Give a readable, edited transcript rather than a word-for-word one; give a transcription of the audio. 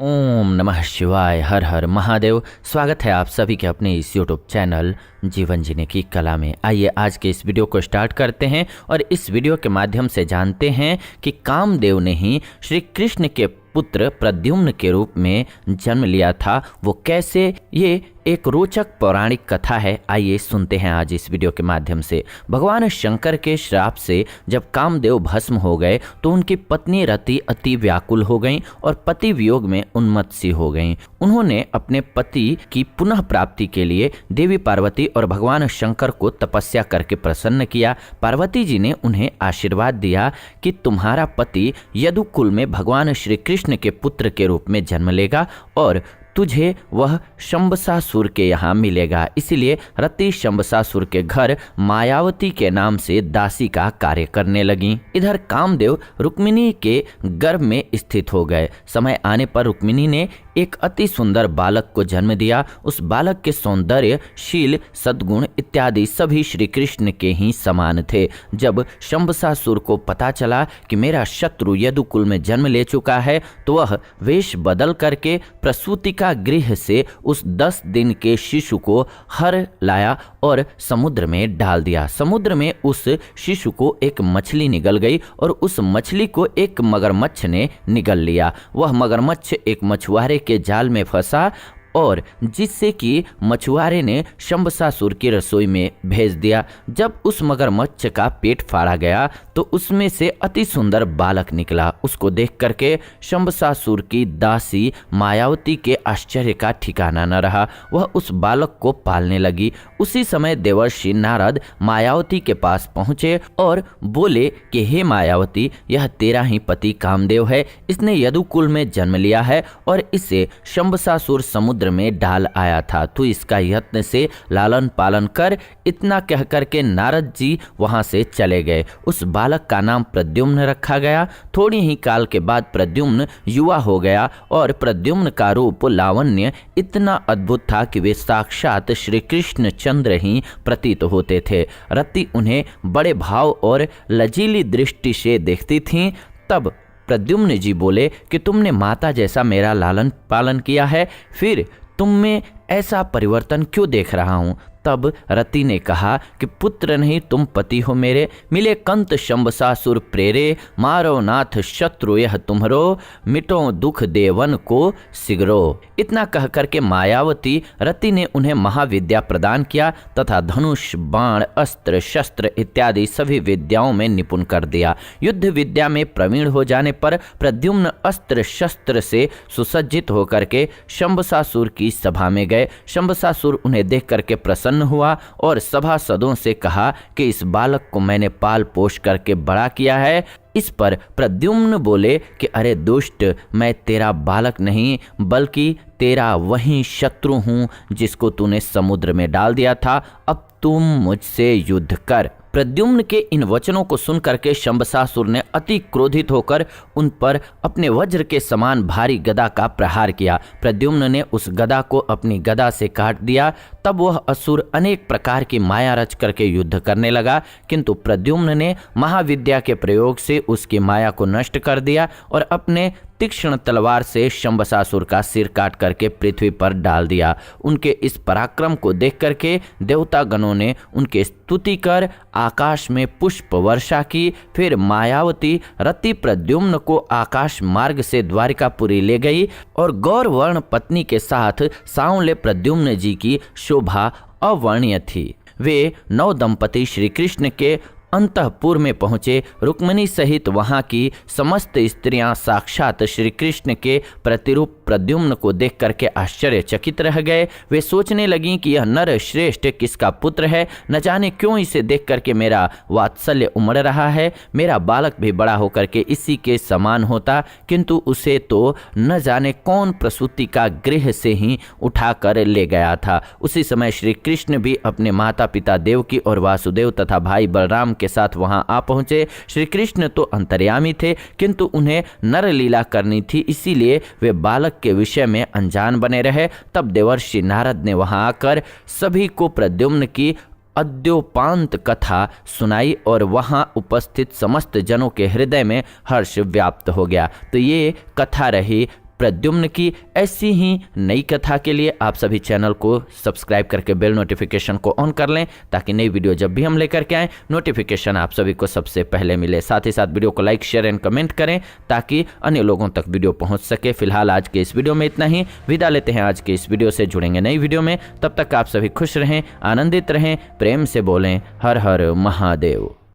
ओम नमः शिवाय। हर हर महादेव। स्वागत है आप सभी के अपने इस यूट्यूब चैनल जीवन जीने की कला में। आइए आज के इस वीडियो को स्टार्ट करते हैं और इस वीडियो के माध्यम से जानते हैं कि कामदेव ने ही श्री कृष्ण के पुत्र प्रद्युम्न के रूप में जन्म लिया था। वो कैसे, ये एक रोचक पौराणिक कथा है। आइए सुनते हैं आज इस वीडियो के माध्यम से। भगवान शंकर के श्राप से जब कामदेव भस्म हो गए तो उनकी पत्नी रति अति व्याकुल हो गईं और पति वियोग में उन्मत्त सी हो गईं। उन्होंने अपने पति की पुनः प्राप्ति के लिए देवी पार्वती और भगवान शंकर को तपस्या करके प्रसन्न किया। पार्वती जी ने उन्हें आशीर्वाद दिया कि तुम्हारा पति यदुकुल में भगवान श्री कृष्ण के पुत्र के रूप में जन्म लेगा और तुझे वह शंबसासुर के यहाँ मिलेगा। इसलिए रति शंबसासुर के घर मायावती के नाम से दासी का कार्य करने लगी। इधर कामदेव रुक्मिणी के गर्भ में स्थित हो गए। समय आने पर रुक्मिणी ने एक अति सुंदर बालक को जन्म दिया। उस बालक के सौंदर्य, शील, सद्गुण इत्यादि सभी श्री कृष्ण के ही समान थे। जब शंबसासुर को पता चला कि मेरा शत्रु यदुकुल में जन्म ले चुका है तो वह वेश बदल करके प्रसूति का गृह से उस 10 दिन के शिशु को हर लाया और समुद्र में डाल दिया। समुद्र में उस शिशु को एक मछली निगल गई और उस मछली को एक मगरमच्छ ने निगल लिया। वह मगरमच्छ एक मछुआरे के जाल में फंसा और जिससे कि मछुआरे ने शंबसासुर की रसोई में भेज दिया। जब उस मगरमच्छ का पेट फाड़ा गया तो उसमें से अति सुंदर बालक निकला। उसको देख करके शंबसासुर की दासी मायावती के आश्चर्य का ठिकाना न रहा। वह उस बालक को पालने लगी। उसी समय देवर्षि नारद मायावती के पास पहुंचे और बोले कि हे मायावती, यह तेरा ही पति कामदेव है। इसने यदुकुल में जन्म लिया है और इसे शंबसासुर समुद्र में डाल आया था। तू इसका यत्न से लालन पालन कर। इतना कह करके नारद जी वहां से चले गए। उस बालक का नाम प्रद्युम्न रखा गया। थोड़ी ही काल के बाद प्रद्युम्न युवा हो गया और प्रद्युम्न का रूप लावण्य इतना अद्भुत था कि वे साक्षात श्री कृष्ण चंद्र ही प्रतीत होते थे। रति उन्हें बड़े भाव और लजीली दृष्टि से देखती थीं। तब प्रद्युम्न जी बोले कि तुमने माता जैसा मेरा लालन पालन किया है, फिर तुम में ऐसा परिवर्तन क्यों देख रहा हूँ। तब रति ने कहा कि पुत्र नहीं, तुम पति हो मेरे। मिले कंत शंबसासुर प्रेरे, मारो नाथ शत्रु यह तुम्हरो, मिटो दुख देवन को सिगरो। इतना कह करके मायावती रति ने उन्हें महाविद्या प्रदान किया तथा धनुष, बाण, अस्त्र, शस्त्र इत्यादि सभी विद्याओं में निपुण कर दिया। युद्ध विद्या में प्रवीण हो जाने पर प्रद्युम्न अस्त्र शस्त्र से सुसज्जित होकर के शंबसासुर की सभा में गए। शंबसासुर उन्हें देख करके प्रसन्न हुआ और सभासदों से कहा कि इस बालक को मैंने पाल पोष करके बड़ा किया है। इस पर प्रद्युम्न बोले कि अरे दुष्ट, मैं तेरा बालक नहीं बल्कि तेरा वही शत्रु हूँ जिसको तूने समुद्र में डाल दिया था। अब तुम मुझसे युद्ध कर। प्रद्युम्न के इन वचनों को सुन करके शंबसासुर ने अति क्रोधित होकर उन पर अपने वज्र के समान भारी गदा का प्रहार किया। प्रद्युम्न ने उस गदा को अपनी गदा से काट दिया। तब वह असुर अनेक प्रकार की माया रच करके युद्ध करने लगा, किंतु प्रद्युम्न ने महाविद्या के प्रयोग से उसकी माया को नष्ट कर दिया और अपने तीक्ष्ण तलवार से शंबसासुर का सिर काट करके पृथ्वी पर डाल दिया। उनके इस पराक्रम को देख करके देवता गणों ने उनके स्तुति कर आकाश में पुष्प वर्षा की। फिर मायावती रति प्रद्युम्न को आकाश मार्ग से द्वारिकापुरी ले गई और गौरवर्ण पत्नी के साथ सांवले प्रद्युम्न जी की शोभा अवर्णीय थी। वे 9 दंपति श्री कृष्ण के अंतःपुर में पहुंचे। रुक्मिणी सहित वहां की समस्त स्त्रियां साक्षात श्री कृष्ण के प्रतिरूप प्रद्युम्न को देख करके आश्चर्यचकित रह गए। वे सोचने लगीं कि यह नर श्रेष्ठ किसका पुत्र है। न जाने क्यों इसे देख करके मेरा वात्सल्य उमड़ रहा है। मेरा बालक भी बड़ा होकर के इसी के समान होता, किंतु उसे तो न जाने कौन प्रसूति का गृह से ही उठा कर ले गया था। उसी समय श्री कृष्ण भी अपने माता पिता देवकी और वासुदेव तथा भाई बलराम के साथ वहां आ पहुंचे। श्री कृष्ण तो अंतर्यामी थे, किंतु उन्हें नरलीला करनी थी, इसीलिए वे बालक के विषय में अनजान बने रहे। तब देवर्षि नारद ने वहां आकर सभी को प्रद्युम्न की अद्योपांत कथा सुनाई और वहां उपस्थित समस्त जनों के हृदय में हर्ष व्याप्त हो गया। तो ये कथा रही प्रद्युम्न की ऐसी ही नई कथा के लिए आप सभी चैनल को सब्सक्राइब करके बेल नोटिफिकेशन को ऑन कर लें, ताकि नई वीडियो जब भी हम लेकर के आएँ नोटिफिकेशन आप सभी को सबसे पहले मिले। साथ ही साथ वीडियो को लाइक, शेयर एंड कमेंट करें ताकि अन्य लोगों तक वीडियो पहुंच सके। फिलहाल आज के इस वीडियो में इतना ही, विदा लेते हैं आज के इस वीडियो से। जुड़ेंगे नई वीडियो में, तब तक आप सभी खुश रहें, आनंदित रहें, प्रेम से बोलें हर हर महादेव।